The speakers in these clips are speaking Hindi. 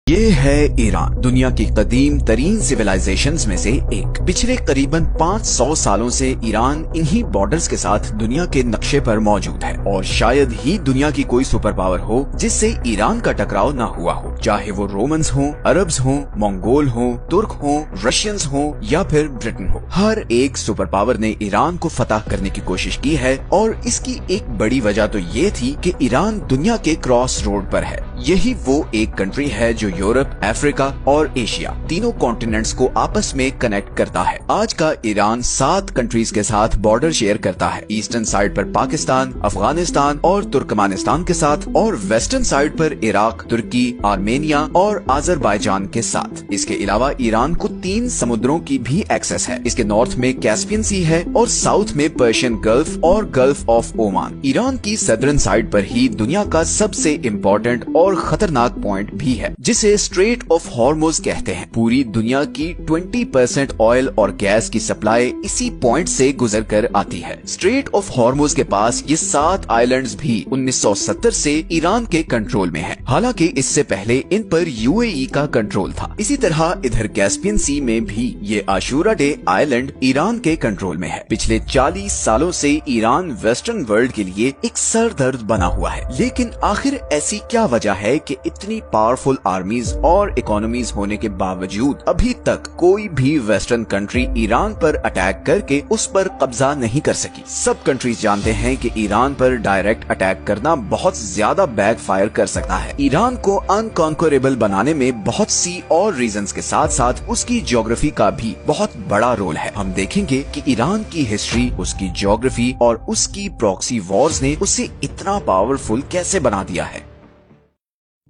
ये है ईरान, दुनिया की कदीम तरीन सिविलाइजेशंस में से एक। पिछले करीबन 500 सालों से ईरान इन्हीं बॉर्डर्स के साथ दुनिया के नक्शे पर मौजूद है और शायद ही दुनिया की कोई सुपर पावर हो जिससे ईरान का टकराव न हुआ हो, चाहे वो रोमन्स हो, अरब्स हो, मंगोल हो, तुर्क हो, रशियंस हो या फिर ब्रिटेन हो। हर एक सुपर पावर ने ईरान को फतह करने की कोशिश की है और इसकी एक बड़ी वजह तो ये थी कि ईरान दुनिया के क्रॉस रोड पर है। यही वो एक कंट्री है जो यूरोप, अफ्रीका और एशिया तीनों कॉन्टिनेंट्स को आपस में कनेक्ट करता है। आज का ईरान 7 कंट्रीज के साथ बॉर्डर शेयर करता है। ईस्टर्न साइड पर पाकिस्तान, अफगानिस्तान और तुर्कमानिस्तान के साथ और वेस्टर्न साइड पर इराक, तुर्की, आर्मेनिया और अजरबैजान के साथ। इसके अलावा ईरान को 3 समुद्रों की भी एक्सेस है। इसके नॉर्थ में कैस्पियन सी है और साउथ में पर्शियन गल्फ और गल्फ ऑफ ओमान। ईरान की सदर्न साइड पर ही दुनिया का सबसे इम्पोर्टेंट और खतरनाक पॉइंट भी है जिसे स्ट्रेट ऑफ हॉर्मुज कहते हैं। पूरी दुनिया की 20% ऑयल और गैस की सप्लाई इसी पॉइंट से गुजर कर आती है। स्ट्रेट ऑफ हॉर्मुज के पास ये 7 आइलैंड्स भी 1970 से ईरान के कंट्रोल में हैं। हालांकि इससे पहले इन पर यूएई का कंट्रोल था। इसी तरह इधर कैस्पियन सी में भी ये आशूरा डे आइलैंड ईरान के कंट्रोल में है। पिछले 40 सालों से ईरान वेस्टर्न वर्ल्ड के लिए एक सरदर्द बना हुआ है। लेकिन आखिर ऐसी क्या वजह है कि इतनी पावरफुल आर्मीज और इकोनॉमीज होने के बावजूद अभी तक कोई भी वेस्टर्न कंट्री ईरान पर अटैक करके उस पर कब्जा नहीं कर सकी? सब कंट्रीज जानते हैं कि ईरान पर डायरेक्ट अटैक करना बहुत ज्यादा बैकफायर कर सकता है। ईरान को अनकॉन्करेबल बनाने में बहुत सी और रीजंस के साथ साथ उसकी ज्योग्राफी का भी बहुत बड़ा रोल है। हम देखेंगे कि ईरान की हिस्ट्री, उसकी ज्योग्राफी और उसकी प्रॉक्सी वॉर्स ने उसे इतना पावरफुल कैसे बना दिया है।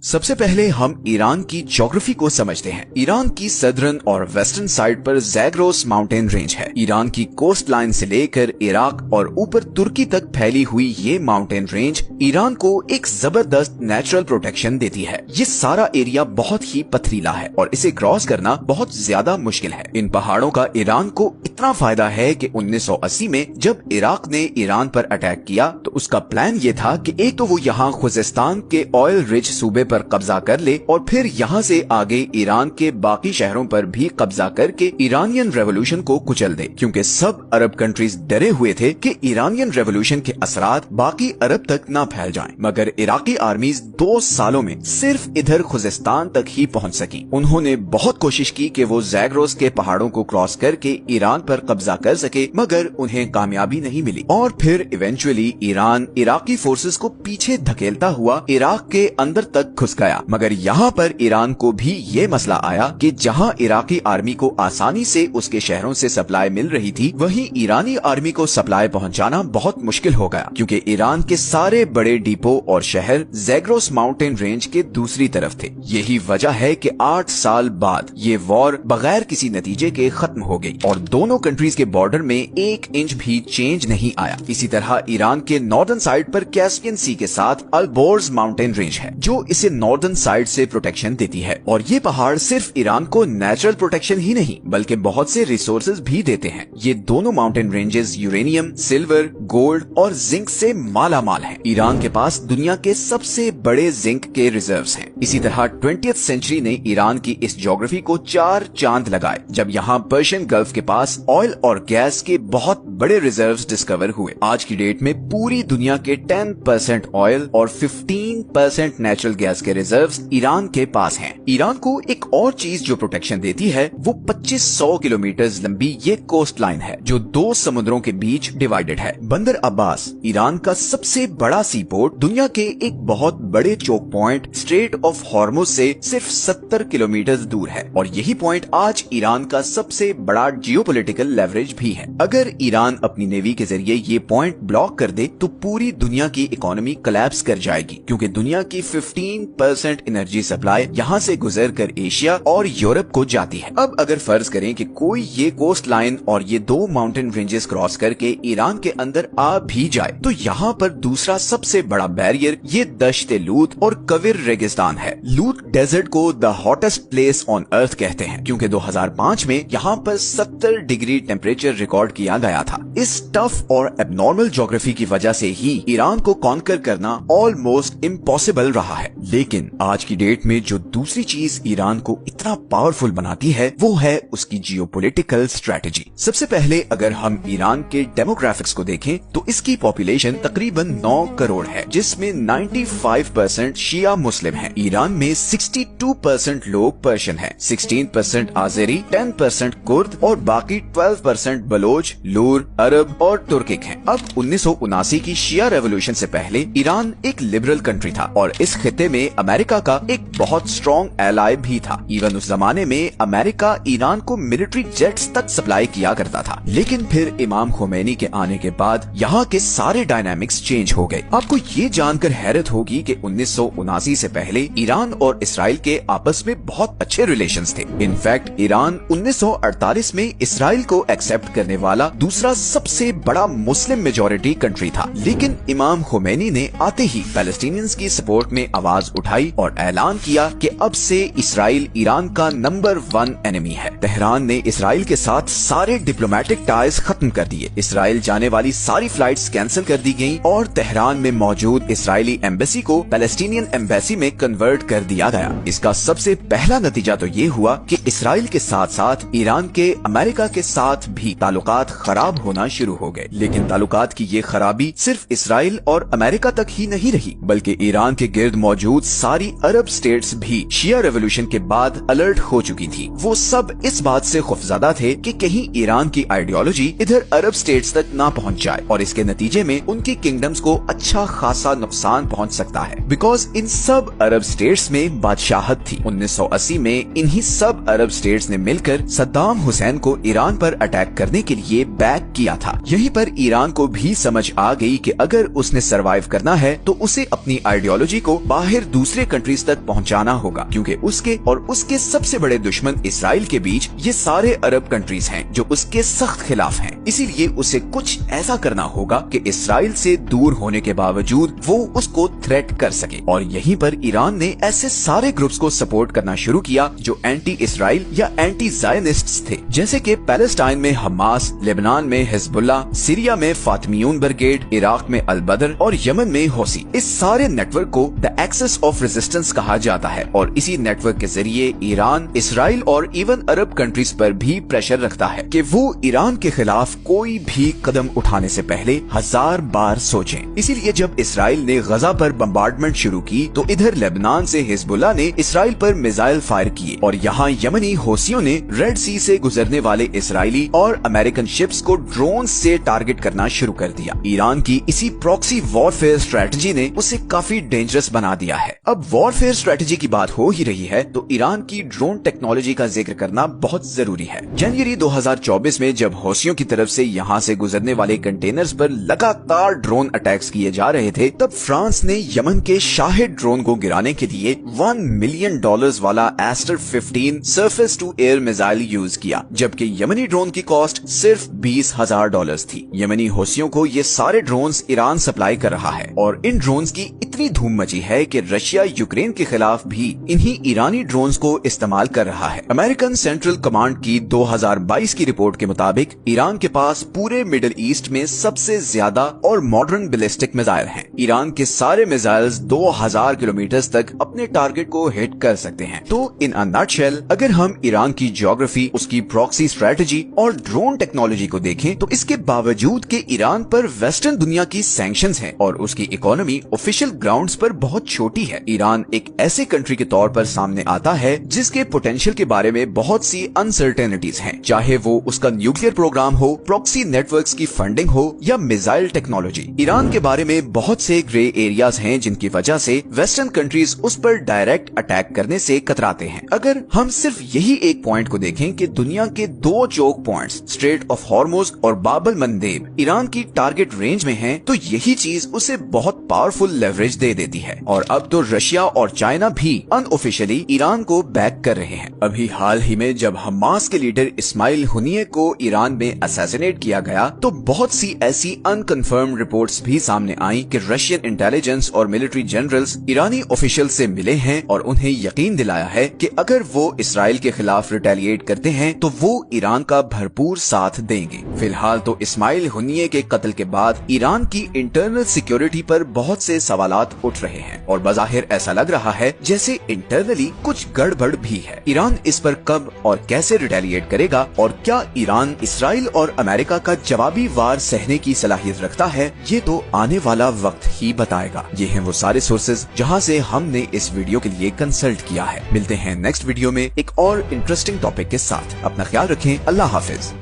सबसे पहले हम ईरान की ज्योग्राफी को समझते हैं। ईरान की सदर्न और वेस्टर्न साइड पर ज़ैग्रोस माउंटेन रेंज है। ईरान की कोस्ट लाइन से लेकर इराक और ऊपर तुर्की तक फैली हुई ये माउंटेन रेंज ईरान को एक जबरदस्त नेचुरल प्रोटेक्शन देती है। ये सारा एरिया बहुत ही पथरीला है और इसे क्रॉस करना बहुत ज्यादा मुश्किल है। इन पहाड़ों का ईरान को इतना फायदा है कि 1980 में जब इराक ने ईरान पर अटैक किया तो उसका प्लान ये था कि एक तो वो यहाँ खुजिस्तान के ऑयल रिच सूबे पर कब्जा कर ले और फिर यहाँ से आगे ईरान के बाकी शहरों पर भी कब्जा करके ईरानियन रेवोल्यूशन को कुचल दे, क्योंकि सब अरब कंट्रीज डरे हुए थे कि ईरानियन रेवोल्यूशन के असरात बाकी अरब तक ना फैल जाएं। मगर इराकी आर्मीज 2 सालों में सिर्फ इधर खुजिस्तान तक ही पहुंच सकी। उन्होंने बहुत कोशिश की कि वो ज़ैग्रोस के पहाड़ों को क्रॉस करके ईरान पर कब्जा कर सके, मगर उन्हें कामयाबी नहीं मिली और फिर इवेंचुअली ईरान इराकी फोर्सेस को पीछे धकेलता हुआ इराक के अंदर तक घुस गया। मगर यहाँ पर ईरान को भी ये मसला आया कि जहाँ इराकी आर्मी को आसानी से उसके शहरों से सप्लाई मिल रही थी, वहीं ईरानी आर्मी को सप्लाई पहुँचाना बहुत मुश्किल हो गया, क्योंकि ईरान के सारे बड़े डिपो और शहर ज़ैग्रोस माउंटेन रेंज के दूसरी तरफ थे। यही वजह है कि 8 साल बाद ये वॉर बगैर किसी नतीजे के खत्म हो गई और दोनों कंट्रीज के बॉर्डर में 1 इंच भी चेंज नहीं आया। इसी तरह ईरान के नॉर्दर्न साइड पर कैस्पियन सी के साथ अल्बोर्ज माउंटेन रेंज है जो इसे नॉर्दर्न साइड से प्रोटेक्शन देती है और ये पहाड़ सिर्फ ईरान को नेचुरल प्रोटेक्शन ही नहीं बल्कि बहुत से रिसोर्सेज भी देते हैं। ये दोनों mountain ranges uranium, silver, gold और जिंक से माला माल है। ईरान के पास दुनिया के सबसे बड़े जिंक के रिजर्व्स हैं। इसी तरह 20th सेंचुरी ने ईरान की इस ज्योग्राफी को 4 चांद लगाए जब यहाँ पर्शियन गल्फ के पास ऑयल और गैस के बहुत बड़े रिजर्व्स डिस्कवर हुए। आज की डेट में पूरी दुनिया के 10% ऑयल और 15% नेचुरल गैस के रिजर्व्स ईरान के पास हैं। ईरान को एक और चीज जो प्रोटेक्शन देती है वो 2500 किलोमीटर लंबी ये कोस्ट लाइन है जो 2 समुद्रों के बीच डिवाइडेड है। बंदर अब्बास ईरान का सबसे बड़ा सी पोर्ट दुनिया के एक बहुत बड़े choke point strait of Hormuz से सिर्फ 70 किलोमीटर दूर है और यही पॉइंट आज ईरान का सबसे बड़ा जियोपॉलिटिकल लेवरेज भी है। अगर ईरान अपनी नेवी के जरिए ये पॉइंट ब्लॉक कर दे तो पूरी दुनिया की इकोनॉमी कोलैप्स कर जाएगी, क्योंकि दुनिया की 15% एनर्जी सप्लाई यहाँ से गुजर कर एशिया और यूरोप को जाती है। अब अगर फर्ज करें कि कोई ये कोस्ट लाइन और ये 2 माउंटेन रेंजेस क्रॉस करके ईरान के अंदर आ भी जाए तो यहाँ पर दूसरा सबसे बड़ा बैरियर ये दश्ते लूत और कविर रेगिस्तान है। लूत डेजर्ट को the hottest place on earth कहते हैं, क्योंकि 2005 में यहाँ पर 70 डिग्री टेम्परेचर रिकॉर्ड किया गया था। इस टफ और एबनॉर्मल ज्योग्राफी की वजह से ही ईरान को कॉन्कर करना ऑलमोस्ट इम्पॉसिबल रहा है। लेकिन आज की डेट में जो दूसरी चीज ईरान को इतना पावरफुल बनाती है वो है उसकी जियोपॉलिटिकल स्ट्रेटजी। सबसे पहले अगर हम ईरान के डेमोग्राफिक्स को देखें तो इसकी पॉपुलेशन तकरीबन 9 करोड़ है, जिसमें 95% शिया मुस्लिम हैं। ईरान में 62% लोग पर्शियन हैं, 16% आज़ेरी, 10% कुर्द और बाकी 12% बलोच, लूर, अरब और तुर्किक हैं। अब 1979 की शिया रेवोल्यूशन से पहले ईरान एक लिबरल कंट्री था और इस खित्ते में अमेरिका का एक बहुत स्ट्रॉन्ग एलाय भी था। इवन उस जमाने में अमेरिका ईरान को मिलिट्री जेट्स तक सप्लाई किया करता था। लेकिन फिर इमाम खोमेनी के आने के बाद यहाँ के सारे डायनामिक्स चेंज हो गए। आपको ये जानकर हैरत होगी कि 1979 से पहले ईरान और इसराइल के आपस में बहुत अच्छे रिलेशंस थे। इनफैक्ट ईरान 1948 में इसराइल को एक्सेप्ट करने वाला दूसरा सबसे बड़ा मुस्लिम मेजॉरिटी कंट्री था। लेकिन इमाम खोमेनी ने आते ही पैलेस्टीनियंस की सपोर्ट में आवाज उठाई और ऐलान किया कि अब से इसराइल ईरान का नंबर 1 एनिमी है। तेहरान ने इसराइल के साथ सारे डिप्लोमेटिक टाइज खत्म कर दिए। इसराइल जाने वाली सारी फ्लाइट्स कैंसिल कर दी गयी और तेहरान में मौजूद इसराइली एम्बेसी को पैलेस्टीनियन एम्बेसी में कन्वर्ट कर दिया गया। इसका सबसे पहला नतीजा तो ये हुआ कि इसराइल के साथ साथ ईरान के अमेरिका के साथ भी ताल्लुकात खराब होना शुरू हो गए। लेकिन ताल्लुकात की ये खराबी सिर्फ इसराइल और अमेरिका तक ही नहीं रही, बल्कि ईरान के गिर्द मौजूद सारी अरब स्टेट्स भी शिया रेवोल्यूशन के बाद अलर्ट हो चुकी थी। वो सब इस बात से खौफजदा थे कि कहीं ईरान की आइडियोलॉजी इधर अरब स्टेट्स तक ना पहुंच जाए और इसके नतीजे में उनकी किंगडम्स को अच्छा खासा नुकसान पहुंच सकता है। बिकॉज इन सब अरब स्टेट्स में बादशाहत थी। 1980 में इन्हीं सब अरब स्टेट्स ने मिलकर सद्दाम हुसैन को ईरान पर अटैक करने के लिए बैक किया था। यहीं पर ईरान को भी समझ आ गई कि अगर उसने सरवाइव करना है तो उसे अपनी आइडियोलॉजी को बाहर दूसरे कंट्रीज तक पहुंचाना होगा, क्योंकि उसके और उसके सबसे बड़े दुश्मन इसराइल के बीच ये सारे अरब कंट्रीज हैं जो उसके सख्त खिलाफ हैं। इसीलिए उसे कुछ ऐसा करना होगा कि इसराइल से दूर होने के बावजूद वो उसको थ्रेट कर सके। और यहीं पर ईरान ने ऐसे सारे ग्रुप्स को सपोर्ट करना शुरू किया जो एंटी इसराइल या एंटी ज़ायनिस्ट्स थे, जैसे कि पैलेस्टाइन में हमास, लेबनान में हिजबुल्लाह, सीरिया में फातिमियून ब्रिगेड, इराक में अल बदर और यमन में हौसी। इस सारे नेटवर्क को द एक्सेस ऑफ रेजिस्टेंस कहा जाता है और इसी नेटवर्क के जरिए ईरान इसराइल और इवन अरब कंट्रीज पर भी प्रेशर रखता है कि वो ईरान के खिलाफ कोई भी कदम उठाने से पहले 1000 बार सोचें। इसीलिए जब इसराइल ने गजा पर बम्बार्डमेंट शुरू की तो इधर लेबनान से हिजबुल्लाह ने इसराइल पर मिसाइल फायर किए और यहाँ यमनी हौसियों ने रेड सी से गुजरने वाले इसराइली और अमेरिकन शिप्स को ड्रोन से टारगेट करना शुरू कर दिया। ईरान की इसी प्रॉक्सी वॉरफेयर स्ट्रेटजी ने उसे काफी डेंजरस बना दिया है। अब वॉरफेयर स्ट्रेटजी की बात हो ही रही है तो ईरान की ड्रोन टेक्नोलॉजी का जिक्र करना बहुत जरूरी है। जनवरी 2024 में जब हौसियों की तरफ से यहाँ से गुजरने वाले कंटेनर्स पर लगातार ड्रोन अटैक्स किए जा रहे थे, तब फ्रांस ने यमन के शाहिद ड्रोन को गिराने के लिए $1 मिलियन वाला Aster 15 surface to air missile use किया, जबकि यमनी ड्रोन की कॉस्ट सिर्फ $20,000 थी। यमनी हौसियों को ये सारे ड्रोन्स ईरान सप्लाई कर रहा है और इन ड्रोन्स की इतनी धूम मची है कि रशिया यूक्रेन के खिलाफ भी इन्हीं ईरानी ड्रोन्स को इस्तेमाल कर रहा है। अमेरिकन सेंट्रल कमांड की 2022 की रिपोर्ट के मुताबिक ईरान के पास पूरे मिडिल ईस्ट में सबसे ज्यादा और मॉडर्न बैलिस्टिक मिसाइल हैं। ईरान के सारे मिसाइल्स 2000 किलोमीटर तक अपने टारगेट को हिट कर सकते हैं। तो इन अ नटशेल अगर हम ईरान की ज्योग्राफी, उसकी प्रॉक्सी स्ट्रेटजी और ड्रोन टेक्नोलॉजी को देखें तो इसके बावजूद कि ईरान पर वेस्टर्न दुनिया की सैंक्शंस हैं और उसकी इकोनॉमी ऑफिशियल ग्राउंड्स पर बहुत छोटी है, ईरान एक ऐसे कंट्री के तौर पर सामने आता है जिसके पोटेंशियल के बारे में बहुत सी अनसर्टेनिटीज हैं, चाहे वो उसका न्यूक्लियर प्रोग्राम हो, प्रॉक्सी नेटवर्क्स की फंडिंग हो या मिसाइल टेक्नोलॉजी। ईरान के बारे में बहुत से ग्रे एरियाज हैं जिनकी वजह से वेस्टर्न कंट्रीज उस पर डायरेक्ट अटैक करने से कतराते हैं। अगर हम सिर्फ यही एक पॉइंट को देखें कि दुनिया के 2 choke points strait of Hormuz और बाब अल मंदेब ईरान की टारगेट रेंज में हैं, तो यही चीज उसे बहुत पावरफुल लेवरेज दे देती है। और अब तो रशिया और चाइना भी अनऑफिशियली ईरान को बैक कर रहे हैं। अभी हाल ही में जब हमास के लीडर इस्माइल हुनिये को ईरान में असैसिनेट किया गया तो बहुत सी ऐसी अनकन्फर्म रिपोर्ट्स भी सामने आई कि रशियन इंटेलिजेंस और मिलिट्री जनरल्स ईरानी ऑफिशियल से मिले हैं और उन्हें यकीन दिलाया है कि अगर वो इसराइल के खिलाफ रिटेलिएट करते हैं तो वो ईरान का भरपूर साथ देंगे। फिलहाल तो इस्माइल हुनिये के कत्ल के बाद ईरान की इंटरनल सिक्योरिटी पर बहुत से सवालात सवालात उठ रहे हैं और बज़ाहिर ऐसा लग रहा है जैसे इंटरनली कुछ गड़बड़ भी है। ईरान इस पर कब और कैसे रिटेलिएट करेगा और क्या ईरान इसराइल और अमेरिका का जवाबी वार सहने की सलाहियत रखता है, ये तो आने वाला वक्त ही बताएगा। ये हैं वो सारे सोर्सेज जहां से हमने इस वीडियो के लिए कंसल्ट किया है। मिलते हैं नेक्स्ट वीडियो में एक और इंटरेस्टिंग टॉपिक के साथ। अपना ख्याल रखें। अल्लाह हाफिज।